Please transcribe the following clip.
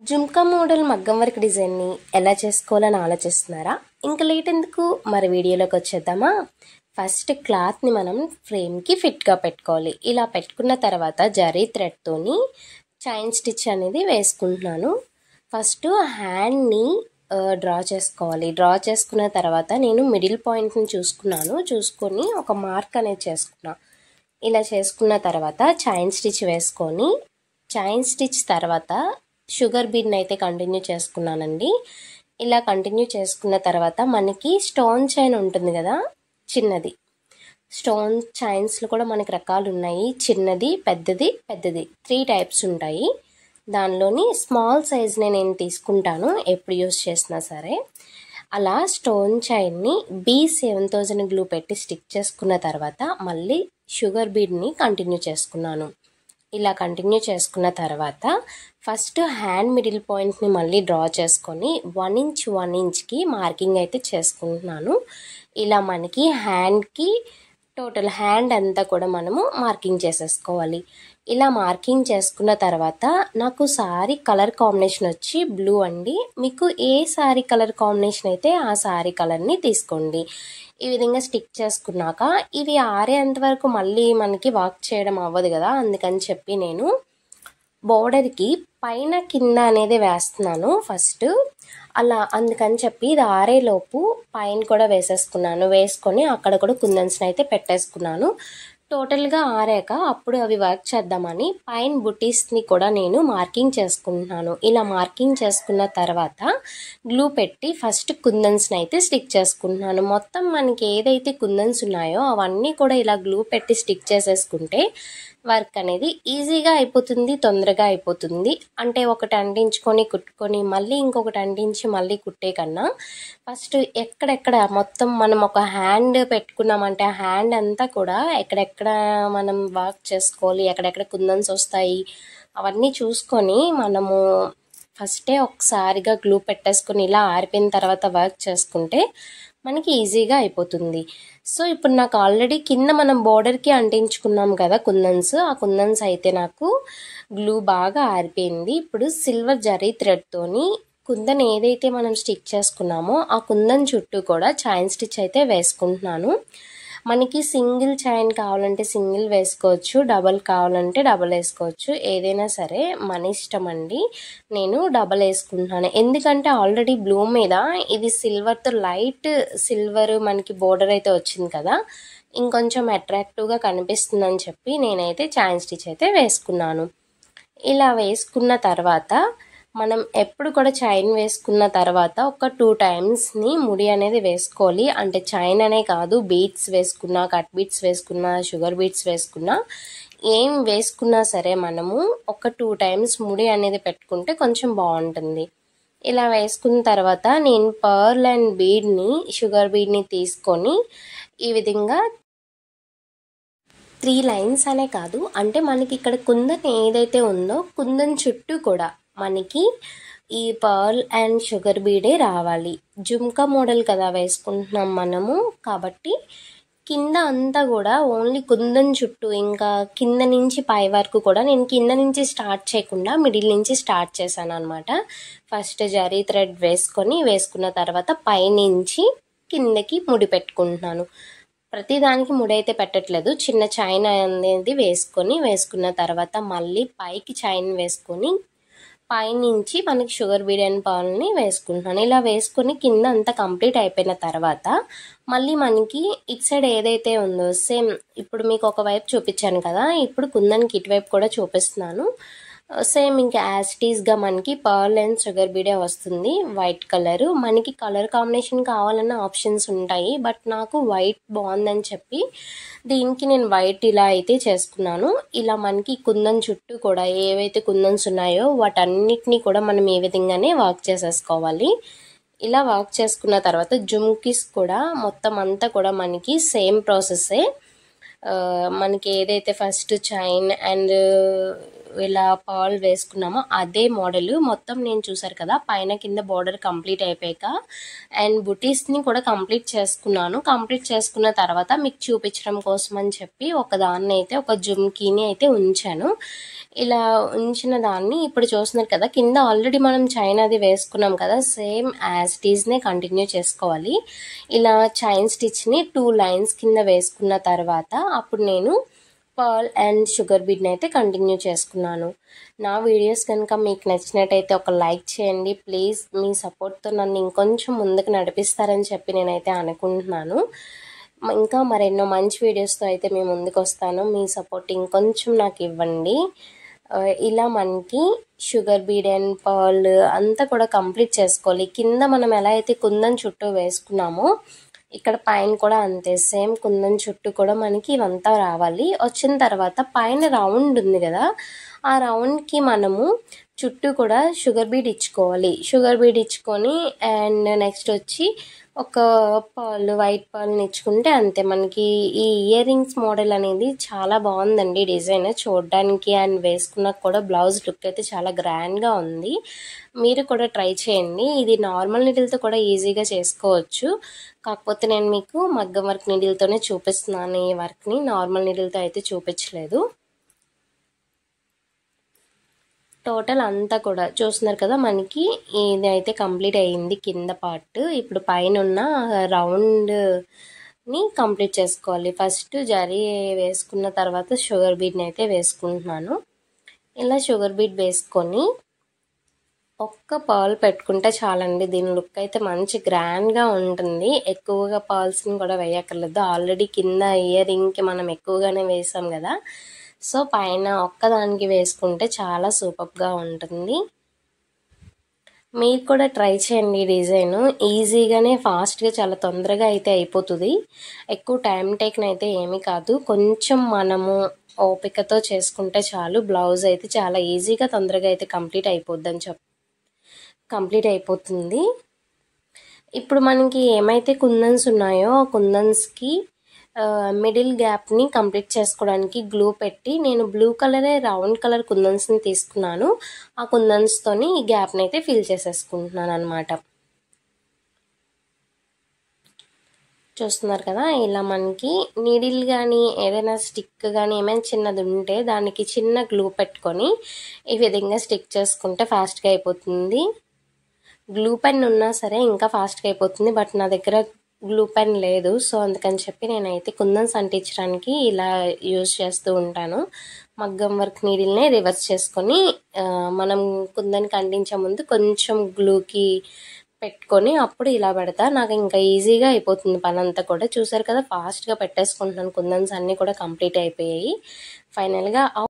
జుంకా model మగ్గం work డిజైన్ని ఎలా చేసుకోవాలని ఆలోచిస్తున్నారా? ఇంకా లేట్ ఎందుకు, మరి వీడియోలోకి వచ్చేద్దామా? ఫస్ట్ క్లాత్ని మనం ఫ్రేమ్కి ఫిట్గా పెట్టుకోవాలి. ఇలా పెట్టుకున్న తర్వాత జరీ థ్రెడ్తోని చైన్ స్టిచ్ అనేది వేసుకుంటున్నాను. ఫస్ట్ హ్యాండ్ని డ్రా చేసుకోవాలి. డ్రా చేసుకున్న తర్వాత నేను మిడిల్ పాయింట్ని చూసుకొని ఒక మార్క్ అనేది చేసుకున్నా. ఇలా చేసుకున్న తర్వాత చైన్ స్టిచ్ వేసుకొని, చైన్ స్టిచ్ తర్వాత షుగర్ బీడ్ని అయితే కంటిన్యూ చేసుకున్నానండి. ఇలా కంటిన్యూ చేసుకున్న తర్వాత మనకి స్టోన్ చైన్ ఉంటుంది కదా, చిన్నది స్టోన్ చైన్స్లో కూడా మనకి రకాలు ఉన్నాయి. చిన్నది, పెద్దది 3 టైప్స్ ఉంటాయి. దానిలోని స్మాల్ సైజ్ని నేను తీసుకుంటాను ఎప్పుడు యూస్ చేసినా సరే. అలా స్టోన్ చైన్ని B7000 గ్లూ పెట్టి స్టిక్ చేసుకున్న తర్వాత మళ్ళీ షుగర్ బీడ్ని కంటిన్యూ చేసుకున్నాను. ఇలా కంటిన్యూ చేసుకున్న తర్వాత ఫస్ట్ హ్యాండ్ మిడిల్ పాయింట్ని మళ్ళీ డ్రా చేసుకొని 1 ఇంచ్కి మార్కింగ్ అయితే చేసుకుంటున్నాను. ఇలా మనకి హ్యాండ్కి టోటల్ హ్యాండ్ అంతా కూడా మనము మార్కింగ్ చేసేసుకోవాలి. ఇలా మార్కింగ్ చేసుకున్న తర్వాత నాకు సారీ కలర్ కాంబినేషన్ వచ్చి బ్లూ అండి. మీకు ఏ సారీ కలర్ కాంబినేషన్ అయితే ఆ సారీ కలర్ని తీసుకోండి. ఈ విధంగా స్టిక్ చేసుకున్నాక ఇవి ఆరేంత వరకు మళ్ళీ మనకి వర్క్ చేయడం అవ్వదు కదా, అందుకని చెప్పి నేను బోర్డర్కి పైన కింద అనేది వేస్తున్నాను ఫస్ట్. అలా అందుకని చెప్పి ఇది ఆరేలోపు పైన కూడా వేసుకొని అక్కడ కూడా కుందన్స్ని అయితే పెట్టేసుకున్నాను. టోటల్గా ఆరాక అప్పుడు అవి వర్క్ చేద్దామని పైన బుటీస్ని కూడా నేను మార్కింగ్ చేసుకుంటున్నాను. ఇలా మార్కింగ్ చేసుకున్న తర్వాత గ్లూ పెట్టి ఫస్ట్ కుందన్స్ని అయితే స్టిక్ చేసుకుంటున్నాను. మొత్తం మనకి ఏదైతే కుందన్స్ ఉన్నాయో అవన్నీ కూడా ఇలా గ్లూ పెట్టి స్టిక్ చేసేసుకుంటే వర్క్ అనేది ఈజీగా అయిపోతుంది, తొందరగా అయిపోతుంది. అంటే ఒకటి అంటించుకొని కుట్టుకొని మళ్ళీ ఇంకొకటి అంటించి మళ్ళీ కుట్టే కన్నా ఫస్ట్ ఎక్కడెక్కడ మొత్తం మనం ఒక హ్యాండ్ పెట్టుకున్నామంటే ఆ హ్యాండ్ అంతా కూడా ఎక్కడెక్కడ మనం వర్క్ చేసుకోవాలి, ఎక్కడెక్కడ కుందన్స్ వస్తాయి అవన్నీ చూసుకొని మనము ఫస్టే ఒకసారిగా గ్లూ పెట్టేసుకొని ఇలా ఆరిపోయిన తర్వాత వర్క్ చేసుకుంటే మనకి ఈజీగా అయిపోతుంది. సో ఇప్పుడు నాకు ఆల్రెడీ కింద మనం బోర్డర్కి అంటించుకున్నాం కదా కుందన్స్, ఆ కుందన్స్ అయితే నాకు గ్లూ బాగా ఆరిపోయింది. ఇప్పుడు సిల్వర్ జరీ థ్రెడ్తోని కుందన్ ఏదైతే మనం స్టిచ్ చేసుకున్నామో ఆ కుందన్ చుట్టూ కూడా చైన్ స్టిచ్ అయితే వేసుకుంటున్నాను. మనకి సింగిల్ చైన్ కావాలంటే సింగిల్ వేసుకోవచ్చు, డబల్ కావాలంటే డబల్ వేసుకోవచ్చు. ఏదైనా సరే మన ఇష్టం అండి. నేను డబల్ వేసుకుంటున్నాను ఎందుకంటే ఆల్రెడీ బ్లూ మీద ఇది సిల్వర్తో లైట్ సిల్వర్ మనకి బోర్డర్ అయితే వచ్చింది కదా, ఇంకొంచెం అట్రాక్టివ్గా కనిపిస్తుందని చెప్పి నేనైతే చైన్ స్టిచ్ అయితే వేసుకున్నాను. ఇలా వేసుకున్న తర్వాత మనం ఎప్పుడు కూడా చైన్ వేసుకున్న తర్వాత ఒక 2 టైమ్స్ని ముడి అనేది వేసుకోవాలి. అంటే చైన్ అనే కాదు, బీడ్స్ వేసుకున్నా, కట్ బీడ్స్ వేసుకున్నా, షుగర్ బీడ్స్ వేసుకున్నా, ఏం వేసుకున్నా సరే మనము ఒక 2 టైమ్స్ ముడి అనేది పెట్టుకుంటే కొంచెం బాగుంటుంది. ఇలా వేసుకున్న తర్వాత నేను పర్ల్ అండ్ బీడ్ని, షుగర్ బీడ్ని తీసుకొని ఈ విధంగా 3 లైన్స్ అనే కాదు, అంటే మనకి ఇక్కడ కుందన్ ఏదైతే ఉందో కుందన్ చుట్టూ కూడా మనకి ఈ పర్ల్ అండ్ షుగర్ బీడే రావాలి. జుంకా మోడల్ కదా వేసుకుంటున్నాం మనము, కాబట్టి కింద అంతా కూడా ఓన్లీ కుందన్ చుట్టూ, ఇంకా కింద నుంచి పై వరకు కూడా నేను కింద నుంచి స్టార్ట్ చేయకుండా మిడిల్ నుంచి స్టార్ట్ చేశాను అనమాట. ఫస్ట్ జరీ థ్రెడ్ వేసుకున్న తర్వాత పైనుంచి కిందకి ముడి పెట్టుకుంటున్నాను. ప్రతిదానికి ముడి అయితే పెట్టట్లేదు, చిన్న చైన్ అనేది వేసుకున్న తర్వాత మళ్ళీ పైకి చైన్ వేసుకొని పైనుంచి మనకి షుగర్ బీడ్ అండ్ పర్ల్ని వేసుకుంటున్నాను. ఇలా వేసుకొని కింద అంతా కంప్లీట్ అయిపోయిన తర్వాత మళ్ళీ మనకి ఇటు సైడ్ ఏదైతే ఉందో సేమ్ ఇప్పుడు మీకు ఒకవైపు చూపించాను కదా, ఇప్పుడు కుందన్కి ఇటువైపు కూడా చూపిస్తున్నాను. సేమ్ ఇంకా యాజ్ ఇట్ ఈస్గా మనకి పర్ల్ అండ్ షుగర్ బీడే వస్తుంది, వైట్ కలరు. మనకి కలర్ కాంబినేషన్ కావాలన్న ఆప్షన్స్ ఉంటాయి, బట్ నాకు వైట్ బాగుందని చెప్పి దీనికి నేను వైట్ ఇలా అయితే చేసుకున్నాను. ఇలా మనకి కుందన్ చుట్టూ కూడా ఏవైతే కుందన్స్ ఉన్నాయో వాటన్నిటినీ కూడా మనం ఈ విధంగానే వర్క్ చేసేసుకోవాలి. ఇలా వర్క్ చేసుకున్న తర్వాత జుమ్కీస్ కూడా మొత్తం అంతా కూడా మనకి సేమ్ ప్రాసెస్సే. మనకి ఏదైతే ఫస్ట్ చైన్ అండ్ ఇలా పర్ల్ వేసుకున్నామో అదే మోడల్ మొత్తం నేను చూసారు కదా పైన కింద బార్డర్ కంప్లీట్ అయిపోయాక అండ్ బుటీస్ని కూడా కంప్లీట్ చేసుకున్నాను. కంప్లీట్ చేసుకున్న తర్వాత మీకు చూపించడం కోసం అని చెప్పి ఒకదాన్ని అయితే ఒక జుమ్కీని అయితే ఉంచాను. ఇలా ఉంచిన దాన్ని ఇప్పుడు చూస్తున్నారు కదా కింద ఆల్రెడీ మనం చైనాది వేసుకున్నాం కదా సేమ్ యాజ్ ఇట్ ఈజ్నే కంటిన్యూ చేసుకోవాలి. ఇలా చైన్ స్టిచ్ని 2 లైన్స్ కింద వేసుకున్న తర్వాత అప్పుడు నేను పర్ల్ అండ్ షుగర్ బీడ్ని అయితే కంటిన్యూ చేసుకున్నాను. నా వీడియోస్ కనుక మీకు నచ్చినట్టయితే ఒక లైక్ చేయండి ప్లీజ్. మీ సపోర్ట్తో నన్ను ఇంకొంచెం ముందుకు నడిపిస్తారని చెప్పి నేనైతే అనుకుంటున్నాను. ఇంకా మరెన్నో మంచి వీడియోస్తో అయితే మేము ముందుకు వస్తాను. మీ సపోర్ట్ ఇంకొంచెం నాకు ఇవ్వండి. ఇలా మనకి షుగర్ బీడ్ అండ్ పర్ల్ అంతా కూడా కంప్లీట్ చేసుకోవాలి. కింద మనం ఎలా అయితే కుందన్ చుట్టూ వేసుకున్నామో ఇక్కడ పైన కూడా అంతే సేమ్ కుందన్ చుట్టూ కూడా మనకి ఇవంతా రావాలి. వచ్చిన తర్వాత పైన రౌండ్ ఉంది కదా ఆ రౌండ్కి మనము చుట్టూ కూడా షుగర్ బీడ్ ఇచ్చుకోవాలి. షుగర్ బీడ్ ఇచ్చుకొని అండ్ నెక్స్ట్ వచ్చి ఒక పర్ల్ వైట్ పర్ల్ని ఇచ్చుకుంటే అంతే. మనకి ఈ ఇయర్ రింగ్స్ మోడల్ అనేది చాలా బాగుందండి డిజైన్ చూడడానికి అండ్ వేసుకున్నాక కూడా బ్లౌజ్ లుక్ అయితే చాలా గ్రాండ్గా ఉంది. మీరు కూడా ట్రై చేయండి. ఇది నార్మల్ నీడిల్తో కూడా ఈజీగా చేసుకోవచ్చు. కాకపోతే నేను మీకు మగ్గం వర్క్ నీడిల్తోనే చూపిస్తున్నాను. ఈ వర్క్ని నార్మల్ నీడిల్తో అయితే చూపించలేదు. టోటల్ అంతా కూడా చూస్తున్నారు కదా మనకి ఇది అయితే కంప్లీట్ అయ్యింది కింద పార్ట్. ఇప్పుడు పైన ఉన్న రౌండ్ని కంప్లీట్ చేసుకోవాలి. ఫస్ట్ జరీ వేసుకున్న తర్వాత షుగర్ బీడ్ని అయితే వేసుకుంటున్నాను. ఇలా షుగర్ బీడ్ వేసుకొని ఒక్క పర్ల్ పెట్టుకుంటే చాలండి. దీని లుక్ అయితే మంచి గ్రాండ్గా ఉంటుంది. ఎక్కువగా పర్ల్స్ని కూడా వేయక్కర్లేదు. ఆల్రెడీ కింద ఇయర్ రింగ్కి మనం ఎక్కువగానే వేసాం కదా సో పైన ఒక్కదానికి వేసుకుంటే చాలా సూపర్గా ఉంటుంది. మీరు కూడా ట్రై చేయండి. డిజైన్ ఈజీగానే ఫాస్ట్గా చాలా తొందరగా అయితే అయిపోతుంది. ఎక్కువ టైం టేకన్ అయితే ఏమీ కాదు. కొంచెం మనము ఓపికతో చేసుకుంటే చాలు. బ్లౌజ్ అయితే చాలా ఈజీగా తొందరగా అయితే కంప్లీట్ అయిపోతుంది. ఇప్పుడు మనకి ఏమైతే కుందన్స్ ఉన్నాయో ఆ కుందన్స్కి మిడిల్ గ్యాప్ని కంప్లీట్ చేసుకోవడానికి గ్లూ పెట్టి నేను బ్లూ కలరే రౌండ్ కలర్ కుందన్స్ని తీసుకున్నాను. ఆ కుందన్స్తోని ఈ గ్యాప్ని అయితే ఫిల్ చేసేసుకుంటున్నాను అనమాట. చూస్తున్నారు కదా ఇలా మనకి నీడిల్ కానీ ఏదైనా స్టిక్ కానీ ఏమైనా చిన్నది ఉంటే దానికి చిన్న గ్లూ పెట్టుకొని ఈ విధంగా స్టిక్ చేసుకుంటే ఫాస్ట్గా అయిపోతుంది. గ్లూ పెన్ ఉన్నా సరే ఇంకా ఫాస్ట్గా అయిపోతుంది. బట్ నా దగ్గర గ్లూ పెన్ లేదు సో అందుకని చెప్పి నేనైతే కుందన్స్ అంటించడానికి ఇలా యూజ్ చేస్తూ ఉంటాను. మగ్గం వర్క్ నీడిల్నే రివర్స్ చేసుకొని మనం కుందన్కి అంటించే ముందు కొంచెం గ్లూకి పెట్టుకొని అప్పుడు ఇలా పెడతా. నాకు ఇంకా ఈజీగా అయిపోతుంది పని అంతా కూడా. చూసారు కదా ఫాస్ట్గా పెట్టేసుకుంటున్నాను. కుందన్స్ అన్నీ కూడా కంప్లీట్ అయిపోయాయి. ఫైనల్గా